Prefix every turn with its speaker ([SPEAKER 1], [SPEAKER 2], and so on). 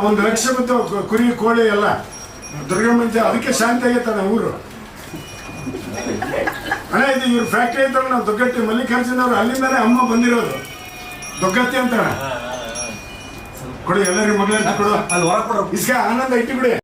[SPEAKER 1] 1 ಲಕ್ಷ ಮತ್ತು ಕುರಿ ಕೋಳಿ ಎಲ್ಲ ದುರ್ಗಮ್ಮಂತೆ ಅದಕ್ಕೆ ಶಾಂತಿ ಆಗೈತಣ್ಣ ಊರು. ಅಣ್ಣ ಇದು ಇವ್ರ ಫ್ಯಾಕ್ಟ್ರಿ ಐತಲ್ಲ ನಾವು ದೊಗ್ಗಟ್ಟಿ ಮಲ್ಲಿಕಾರ್ಜುನ ಅವ್ರು ಅಲ್ಲಿಂದಾನೆ ಅಮ್ಮ ಬಂದಿರೋದು ದೊಗ್ಗತ್ತಿ ಅಂತ. ಕೊಡಿ ಎಲ್ಲರಿಗೂ ಮಗಳಂತ ಕೊಡು. ಇಸ್ಕ ಆನಂದ ಇಟ್ಟು ಕೊಡಿ.